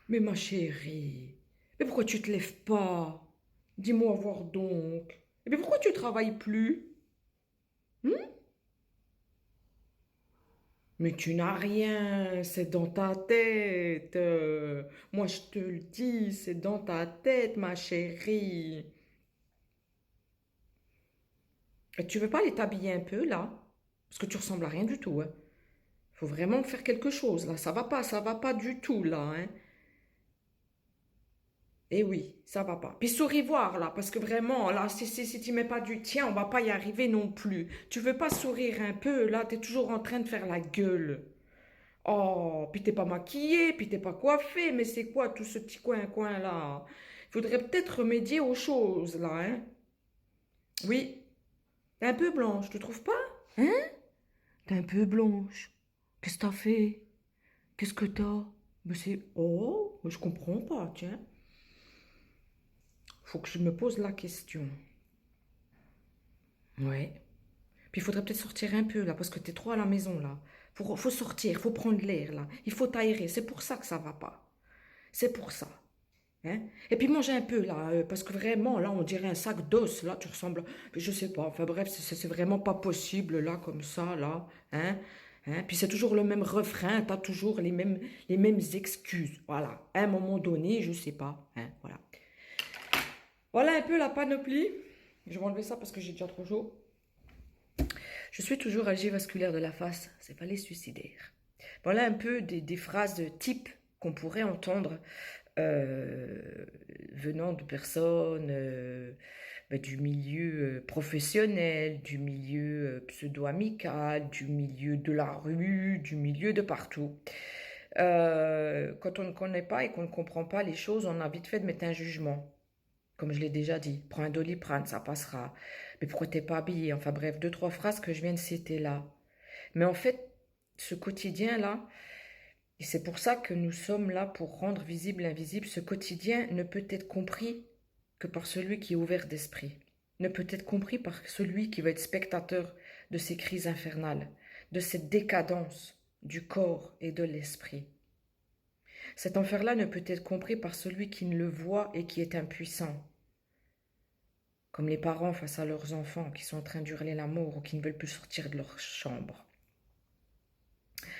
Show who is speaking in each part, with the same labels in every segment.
Speaker 1: Mais ma chérie, mais pourquoi tu te lèves pas? Dis-moi voir donc. Et puis pourquoi tu travailles plus? Hmm. Mais tu n'as rien, c'est dans ta tête. Moi, je te le dis, c'est dans ta tête, ma chérie. Et tu veux pas aller t'habiller un peu, là? Parce que tu ressembles à rien du tout, hein. Faut vraiment faire quelque chose, là. Ça va pas du tout, là, hein. Eh oui, ça va pas. Puis souris voir, là, parce que vraiment, là, si tu mets pas du tien, on va pas y arriver non plus. Tu veux pas sourire un peu, là, t'es toujours en train de faire la gueule. Oh, puis t'es pas maquillée, puis t'es pas coiffée, mais c'est quoi tout ce petit coin là? Faudrait peut-être remédier aux choses là, hein? Oui, t'es un peu blanche, tu trouves pas? Hein? T'es un peu blanche. Qu'est-ce que t'as fait? Qu'est-ce que t'as? Mais c'est... Oh, mais je comprends pas, tiens. Faut que je me pose la question. Ouais. Puis il faudrait peut-être sortir un peu là, parce que t'es trop à la maison là. Faut sortir, faut prendre l'air là. Il faut t'aérer, c'est pour ça que ça va pas. C'est pour ça. Hein? Et puis manger un peu là, parce que vraiment là on dirait un sac d'os, là tu ressembles, je sais pas, enfin bref, c'est vraiment pas possible là comme ça là, hein? Hein? Puis c'est toujours le même refrain, t'as toujours les mêmes excuses, voilà. À un moment donné, je sais pas, hein, voilà. Voilà un peu la panoplie. Je vais enlever ça parce que j'ai déjà trop chaud. Je suis toujours âgé vasculaire de la face, c'est pas les suicidaires. Voilà un peu des phrases de type qu'on pourrait entendre euh, venant de personnes du milieu professionnel, du milieu pseudo-amical, du milieu de la rue, du milieu de partout. Quand on ne connaît pas et qu'on ne comprend pas les choses, on a vite fait de mettre un jugement. Comme je l'ai déjà dit, prends un Doliprane, ça passera. Mais pourquoi t'es pas habillé? Enfin bref, deux, trois phrases que je viens de citer là. Mais en fait, ce quotidien-là, et c'est pour ça que nous sommes là pour rendre visible l'invisible, ce quotidien ne peut être compris que par celui qui est ouvert d'esprit, ne peut être compris par celui qui va être spectateur de ces crises infernales, de cette décadence du corps et de l'esprit. Cet enfer-là ne peut être compris par celui qui ne le voit et qui est impuissant, comme les parents face à leurs enfants qui sont en train d'hurler l'amour ou qui ne veulent plus sortir de leur chambre.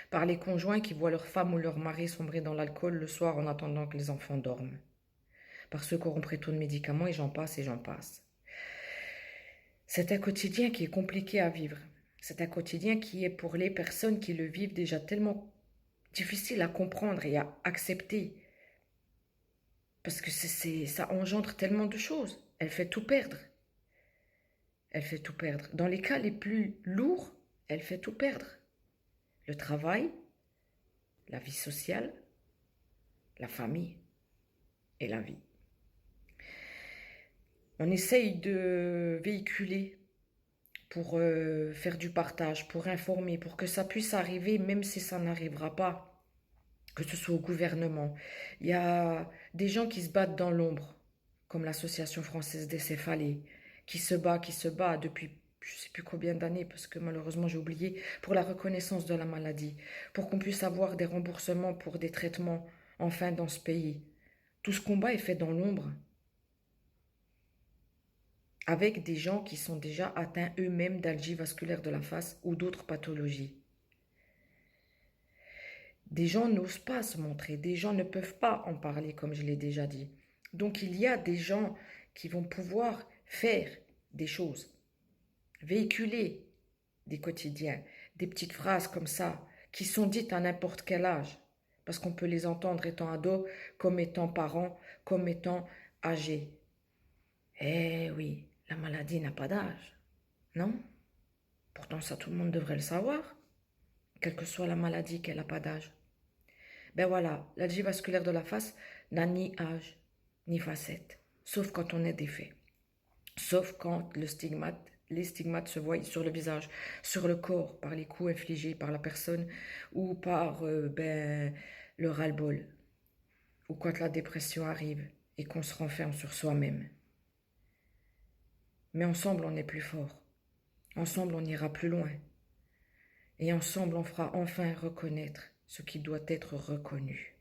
Speaker 1: Par les conjoints qui voient leur femme ou leur mari sombrer dans l'alcool le soir en attendant que les enfants dorment. Par ceux qui auront pris trop de médicaments et j'en passe et j'en passe. C'est un quotidien qui est compliqué à vivre. C'est un quotidien qui est pour les personnes qui le vivent déjà tellement difficile à comprendre et à accepter. Parce que ça engendre tellement de choses. Elle fait tout perdre. Elle fait tout perdre. Dans les cas les plus lourds, elle fait tout perdre. Le travail, la vie sociale, la famille et la vie. On essaye de véhiculer pour faire du partage, pour informer, pour que ça puisse arriver, même si ça n'arrivera pas, que ce soit au gouvernement. Il y a des gens qui se battent dans l'ombre, comme l'Association française des céphalées, qui se bat depuis je sais plus combien d'années, parce que malheureusement j'ai oublié, pour la reconnaissance de la maladie, pour qu'on puisse avoir des remboursements pour des traitements enfin dans ce pays. Tout ce combat est fait dans l'ombre, avec des gens qui sont déjà atteints eux-mêmes d'algie vasculaire de la face ou d'autres pathologies. Des gens n'osent pas se montrer, des gens ne peuvent pas en parler, comme je l'ai déjà dit. Donc il y a des gens qui vont pouvoir faire des choses, véhiculer des quotidiens, des petites phrases comme ça, qui sont dites à n'importe quel âge, parce qu'on peut les entendre étant ado, comme étant parents, comme étant âgés. Eh oui, la maladie n'a pas d'âge, non? Pourtant ça tout le monde devrait le savoir, quelle que soit la maladie qu'elle n'a pas d'âge. Ben voilà, l'algie vasculaire de la face n'a ni âge, ni facette, sauf quand on est défait. Sauf quand les stigmates se voient sur le visage, sur le corps, par les coups infligés par la personne ou par le ras-le-bol, ou quand la dépression arrive et qu'on se renferme sur soi-même. Mais ensemble, on est plus fort. Ensemble, on ira plus loin. Et ensemble, on fera enfin reconnaître ce qui doit être reconnu.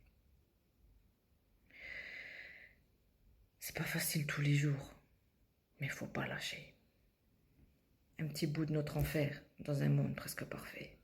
Speaker 1: C'est pas facile tous les jours, mais faut pas lâcher. Un petit bout de notre enfer dans un monde presque parfait.